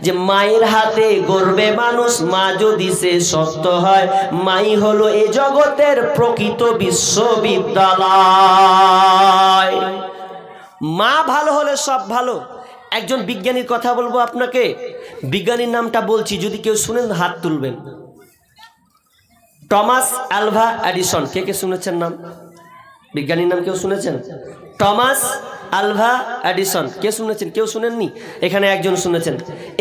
যে মায়ের হাতে গড়বে মানুষ, মা যদি সে সত্য হয়, মাই হলো এ জগতের প্রকৃত বিশ্ববিদ্যালয়। মা ভালো হলে সব ভালো। একজন বিজ্ঞানীর কথা বলবো আপনাকে, বিজ্ঞানীর নামটা বলছি, যদি কেউ শুনেন হাত তুলবেন। Thomas Alva Edison. কে কে শুনেছেন নাম? বিজ্ঞানীর নাম কেউ শুনেছেন? Thomas Alva Edison. কে শুনেছেন? কেউ শুনেননি? এখানে একজন শুনেছেন।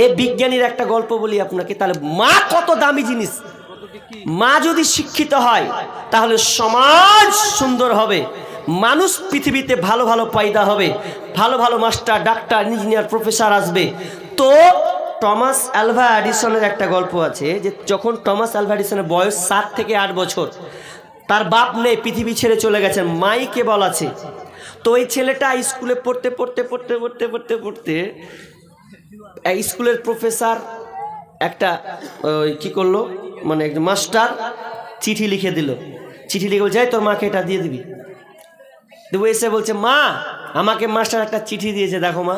এই বিজ্ঞানীর একটা গল্প বলি আপনাকে, তাহলে মা কত দামি জিনিস। মা যদি শিক্ষিত হয় তাহলে সমাজ সুন্দর হবে, মানুষ পৃথিবীতে ভালো ভালো পয়দা হবে, ভালো ভালো মাস্টার, ডাক্তার, ইঞ্জিনিয়ার, প্রফেসর আসবে। তো টমাস আলভা এডিসনের একটা গল্প আছে যে যখন টমাস আলভা এডিসনের বয়স 7 থেকে 8 বছর, তার বাপ নেই, পৃথিবী ছেড়ে চলে গেছেন, মাই কেবল আছে। তো এই ছেলেটা স্কুলে পড়তে পড়তে পড়তে পড়তে পড়তে পড়তে স্কুলের প্রফেসর একটা কি করলো, মানে একজন মাস্টার চিঠি লিখে দিল। চিঠি লিখে বলছে তোর মাকে এটা দিয়ে দিবি। দেবো এসে বলছে মা আমাকে মাস্টার একটা চিঠি দিয়েছে, দেখো মা।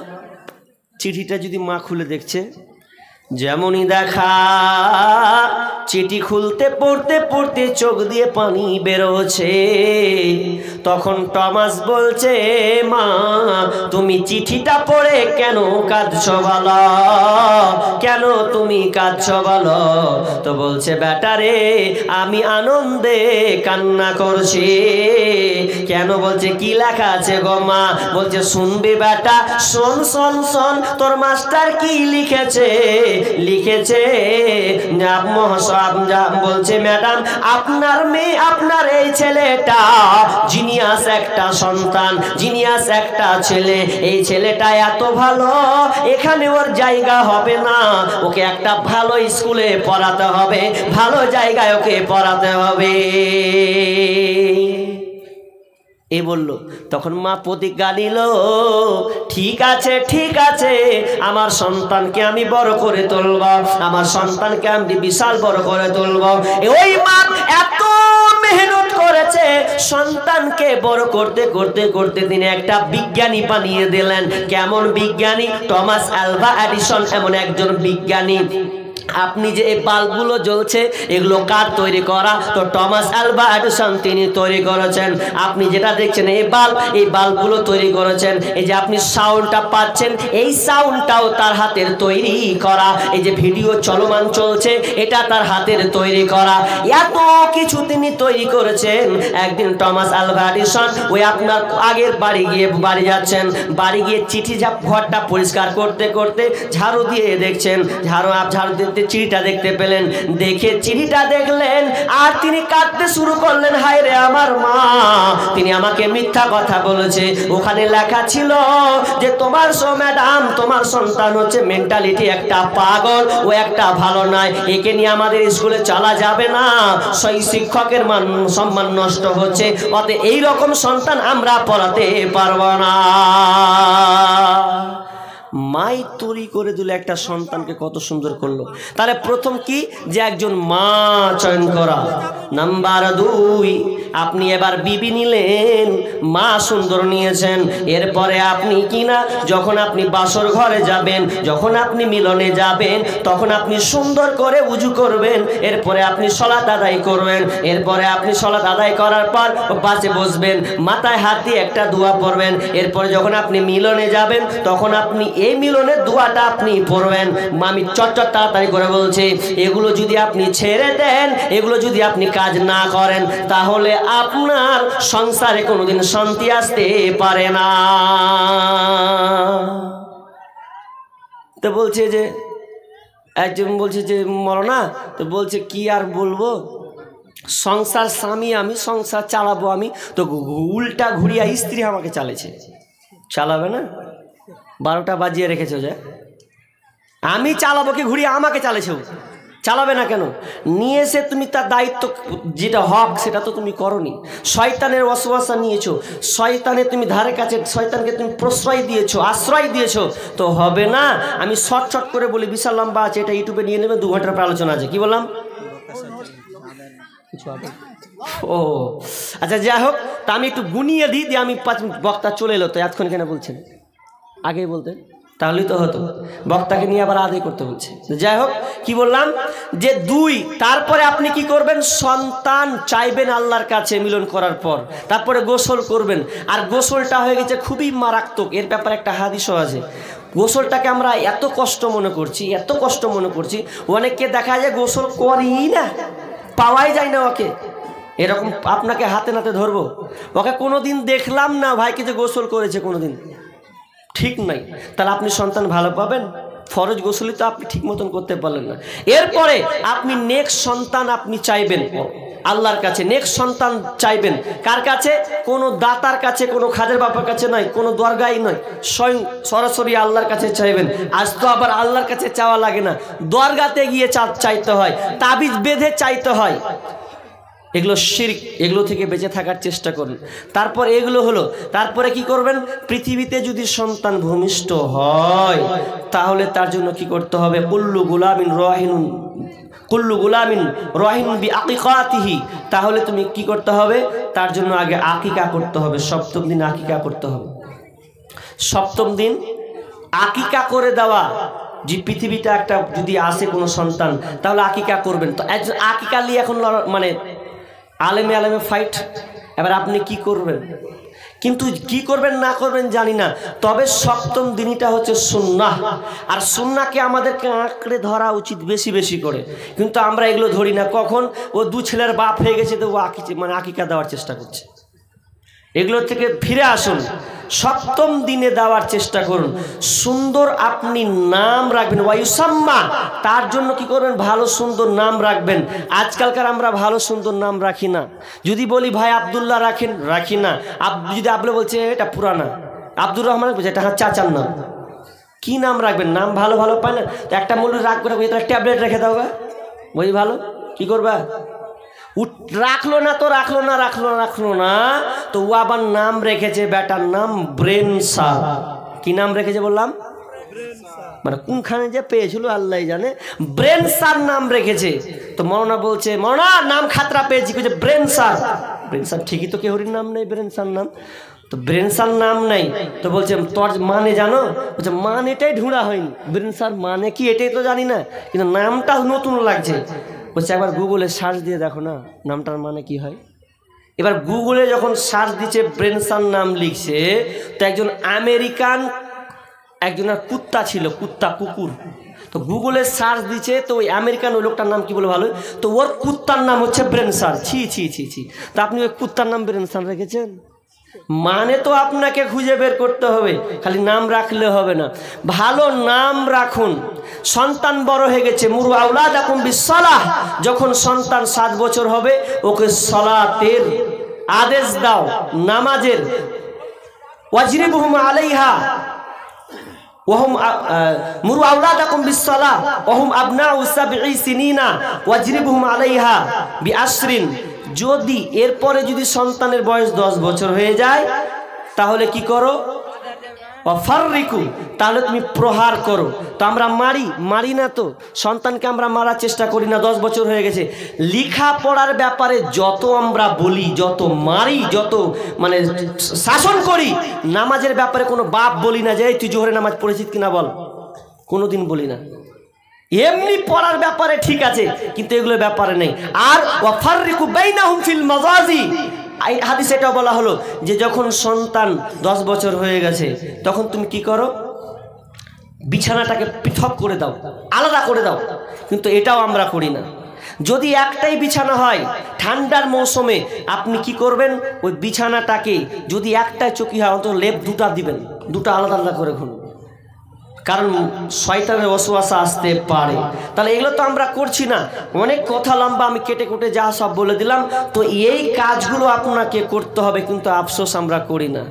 চিঠিটা যদি মা খুলে দেখছে, যেমনই দেখা চিঠি খুলতে পড়তে পড়তে চোখ দিয়ে পানি বেরোচ্ছে। তখন টমাস বলছে মা তুমি চিঠিটা পড়ে কেন কাঁদছো বলো, কেন তুমি কাঁদছো বলো। তো বলছে বেটা রে আমি আনন্দে কান্না করছি। কেন? বলছে কি লেখা আছে গো মা? বলছে শুনবি বেটা, শোন শোন শোন তোর মাস্টার কি লিখেছে। লিখেছে বলছে ম্যাডাম আপনার মেয়ে, আপনার এই ছেলেটা জিনিয়াস একটা সন্তান, জিনিয়াস একটা ছেলে। এই ছেলেটা এত ভালো, এখানে ওর জায়গা হবে না, ওকে একটা ভালো স্কুলে পড়াতে হবে, ভালো জায়গায় ওকে পড়াতে হবে। এ বলল। তখন মা প্রতিজ্ঞা নিল, ঠিক আছে ঠিক আছে, আমার সন্তানকে আমি বড় করে তুলব, আমার সন্তানকে আমি বিশাল বড় করে তুলব। ওই মা এত মেহনত করেছে, সন্তানকে বড় করতে করতে করতে তিনি একটা বিজ্ঞানী বানিয়ে দিলেন। কেমন বিজ্ঞানী? টমাস আলভা এডিসন এমন একজন বিজ্ঞানী। আপনি যে এই বাল্বগুলো জ্বলছে এগুলো কার তৈরি করা? তো টমাস আলভা এডিসন তিনি তৈরি করেছেন। আপনি যেটা দেখছেন এই বাল্বগুলো তৈরি করেছেন। এই যে আপনি সাউন্ডটা পাচ্ছেন, এই সাউন্ডটাও তার হাতের তৈরি করা। এই যে ভিডিও চলমান চলছে, এটা তার হাতের তৈরি করা। এত কিছু তিনি তৈরি করেছেন। একদিন টমাস আলভা এডিসন ওই আপনার আগের বাড়ি যাচ্ছেন, বাড়ি গিয়ে চিঠি ঘরটা পরিষ্কার করতে করতে ঝাড়ু দিয়ে দেখছেন, ঝাড়ু দিতে চিঠিটা দেখতে পেলেন। দেখে চিঠিটা দেখলেন আর তিনি কাঁদতে শুরু করলেন, হায় রে আমার মা, তিনি আমাকে মিথ্যা কথা বলেছে। ওখানে লেখা ছিল যে তোমার ম্যাডাম তোমার সন্তান হচ্ছে মেন্টালিটি একটা পাগল, ও একটা ভালো নয়, একে নিয়ে আমাদের স্কুলে চলা যাবে না, সেই শিক্ষকের সম্মান নষ্ট হচ্ছে, অতএব এই রকম সন্তান আমরা পড়াতে পারবো না। মাই তৈরি করে দিল একটা সন্তানকে, কত সুন্দর করলো। তাহলে প্রথম কি? যে একজন মা চয়ন করা। নাম্বার 2, আপনি এবার বিবি নিলেন, মা সুন্দর নিয়েছেন। এরপরে আপনি কিনা যখন আপনি বাসর ঘরে যাবেন, যখন আপনি মিলনে যাবেন, তখন আপনি সুন্দর করে উজু করবেন, এরপরে আপনি সালাত আদায় করবেন। এরপরে আপনি সালাত আদায় করার পর পাশে বসবেন, মাথায় হাত দিয়ে একটা দোয়া পড়বেন। এরপরে যখন আপনি মিলনে যাবেন তখন আপনি এই মিলনের দোয়াটা আপনি পড়বেন। আমি চটচট তাড়াতাড়ি করে বলছি, এগুলো যদি আপনি ছেড়ে দেন, এগুলো যদি আপনি কাজ না করেন, তাহলে আপনার সংসারে কোনোদিন শান্তি আসতে পারে না। তো বলছে যে একজন বলছে যে মরনা, তো বলছে কি আর বলবো, সংসার স্বামী আমি, সংসার চালাবো আমি, তো উল্টা ঘুরিয়া স্ত্রী আমাকে চালাচ্ছে। চালাবে না? 12টা বাজিয়ে রেখেছো যে আমি চালাবো, কি ঘুরিয়ে আমাকে চালাছো? চালাবে না কেন? নিয়ে এসে তুমি তার দায়িত্ব যেটা হক সেটা তো তুমি করনি। শয়তানের ওয়াসওয়াসা নিয়েছো, শয়তানের তুমি ধারে কাছে, শয়তানকে তুমি প্রশ্রয় দিয়েছো, আশ্রয় দিয়েছো, তো হবে না। আমি শর্ট করে বলি, বিশাল লম্বা আছে, এটা ইউটিউবে নিয়ে নেবে, 2 ঘন্টার আলোচনা আছে। কি বললাম? ও আচ্ছা, যাই হোক, তা আমি একটু গুনিয়ে দিই, দিয়ে আমি 5 মিনিট, বক্তা চলে এলো তো এতক্ষণ কেন বলছেন? আগেই বলতেন। তাহলেই তো হতো, বক্তাকে নিয়ে আবার আদায় করতে বলছে। যাই হোক, কি বললাম যে 2, তারপরে আপনি কি করবেন, সন্তান চাইবেন আল্লাহর কাছে মিলন করার পর, তারপরে গোসল করবেন। আর গোসলটা হয়ে গেছে খুবই মারাত্মক, এর ব্যাপারে একটা হাদিসও আছে। গোসলটাকে আমরা এত কষ্ট মনে করছি, এত কষ্ট মনে করছি, অনেককে দেখা যায় গোসল করেই না, পাওয়াই যায় না ওকে। এরকম আপনাকে হাতে নাতে ধরবো, ওকে কোনোদিন দেখলাম না ভাইকে যে গোসল করেছে, কোনোদিন ঠিক নাই। তাহলে আপনি সন্তান ভালো পাবেন? ফরজ গোসলই তো আপনি ঠিক মতন করতে পারলেন না। এরপরে আপনি নেক্সট সন্তান আপনি চাইবেন আল্লাহর কাছে, নেক্সট সন্তান চাইবেন কার কাছে? কোনো দাতার কাছে, কোনো খাদের বাবার কাছে নয়, কোনো দরগাই নয়, স্বয়ং সরাসরি আল্লাহর কাছে চাইবেন। আজ তো আবার আল্লাহর কাছে চাওয়া লাগে না, দরগাতে গিয়ে চাইতে হয়, তাবিজ বেঁধে চাইতে হয়। এগুলো শিরক, এগুলো থেকে বেঁচে থাকার চেষ্টা করুন। তারপর এগুলো হলো, তারপরে কি করবেন? পৃথিবীতে যদি সন্তান ভূমিষ্ঠ হয় তাহলে তার জন্য কি করতে হবে? কুল্লু গুলামিন রাহিনুন বিআকিকাতিহি। তাহলে তুমি কি করতে হবে? তার জন্য আগে আকিকা করতে হবে, 7ম দিন আকিকা করতে হবে। 7ম দিন আকিকা করে দেওয়া, যে পৃথিবীতে একটা যদি আসে কোনো সন্তান তাহলে আকিকা করবেন। তো একজন আকিকা নিয়ে এখন মানে আলেমে ফাইট। এবার আপনি কি করবেন? কিন্তু কি করবেন না করবেন জানি না, তবে 7ম দিনটা হচ্ছে সুন্নাহ। আর সুন্নাহকে আমাদেরকে আঁকড়ে ধরা উচিত বেশি বেশি করে, কিন্তু আমরা এগুলো ধরি না। কখন ও 2 ছেলের বাপ হয়ে গেছে তো ও আকিকা দেওয়ার চেষ্টা করছে। এগুলো থেকে ফিরে আসুন, 7ম দিনে দেওয়ার চেষ্টা করুন। সুন্দর আপনি নাম রাখবেন, ওয়ায়ুসাম্মা, তার জন্য কি করবেন? ভালো সুন্দর নাম রাখবেন। আজকালকার আমরা ভালো সুন্দর নাম রাখি না। যদি বলি ভাই আব্দুল্লাহ রাখেন, রাখি না। যদি আপনি বলছে এটা পুরানা, আব্দুর রহমান বলছে এটা চাচার নাম। কি নাম রাখবেন? নাম ভালো ভালো পায় না, তো একটা মূল্য রাখবে না, তাহলে ট্যাবলেট রেখে দাও গা, ওই ভালো। কি করবা? রাখলো না তো রাখলো না, তো ও আবার নাম রেখেছে, বেটার নাম ব্রেন সার। কি নাম রেখেছে বললাম? মানে কোনখানে যে পেয়েছিল আল্লাহ জানে, ব্রেন সার নাম রেখেছে। তো মৌলানা বলছে, মৌলানা নাম খাতরা পেয়েছি, ব্রেন সার। ব্রেন সার ঠিকই তো, কেউরির নাম নেই ব্রেন সার নাম, তো ব্রেন সার নাম নেই। তো বলছে তোর মানে জানো? বলছে মান এটাই ঢুঁড়া হয়নি, ব্রেন সার মানে কি এটাই তো জানি না, কিন্তু নামটা নতুন লাগছে। বলছে একবার গুগলে সার্চ দিয়ে দেখো না নামটার মানে কি হয়। এবার গুগলে যখন সার্চ দিচ্ছে, ব্রেনসার নাম লিখছে, তো একজন আমেরিকান একজনের কুত্তা ছিল, কুকুর, তো গুগলে সার্চ দিচ্ছে, তো ওই আমেরিকান ওই লোকটার নাম কি বলে ভালো, তো ওর কুত্তার নাম হচ্ছে ব্রেনসার। ছি ছি ছি ছি, তা আপনি ওই কুত্তার নাম ব্রেনসার রেখেছেন? মানে তো আপনাকে খুঁজে বের করতে হবে, খালি নাম রাখলে হবে না, ভালো নাম রাখুন। সন্তান বড় হয়ে গেছে, মুরু আওলাদাকুম বিসসালাহ, যখন সন্তান 7 বছর হবে ওকে সালাতের আদেশ দাও, নামাজের। ওয়াজরিবুহুম আলাইহা ওয়াহুম মুরু আওলাদাকুম বিসসালাহ ওয়াহুম আবনাউ 7 সিনিনা ওয়াজরিবুহুম আলাইহা বিআশরিন। যদি এরপরে যদি সন্তানের বয়স 10 বছর হয়ে যায় তাহলে কি করো? ফাররিকু, তাহলে তুমি প্রহার করো। তো আমরা মারি না, তো সন্তানকে আমরা মারার চেষ্টা করি না, 10 বছর হয়ে গেছে। লেখা পড়ার ব্যাপারে যত আমরা বলি, যত মারি, যত মানে শাসন করি, নামাজের ব্যাপারে কোনো বাপ বলি না যে তুই জোহরে নামাজ পড়েছিস কিনা বল, কোনোদিন বলি না। এমনি পড়ার ব্যাপারে ঠিক আছে, কিন্তু এগুলোর ব্যাপারে নেই। আর ওয়াফাররিকু বাইনাহুম ফিল মাযাজি, এই হাদিসে এটা বলা হলো যে যখন সন্তান 10 বছর হয়ে গেছে তখন তুমি কি করো? বিছানাটাকে পৃথক করে দাও, আলাদা করে দাও, কিন্তু এটাও আমরা করি না। যদি একটাই বিছানা হয় ঠান্ডার মৌসুমে, আপনি কি করবেন? ওই বিছানাটাকে যদি একটাই চকি হয় অন্তত লেপ 2টা দিবেন, 2টা আলাদা আলাদা করে ঘুম, কারণ শয়তানের ওয়াসওয়াসা আসতে পারে। তাহলে এগুলো তো আমরা করছি না। অনেক কথা লম্বা, আমি কেটে কুটে যা সব বলে দিলাম। তো এই কাজগুলো আপনাকে করতে হবে, কিন্তু আফসোস আমরা করি না।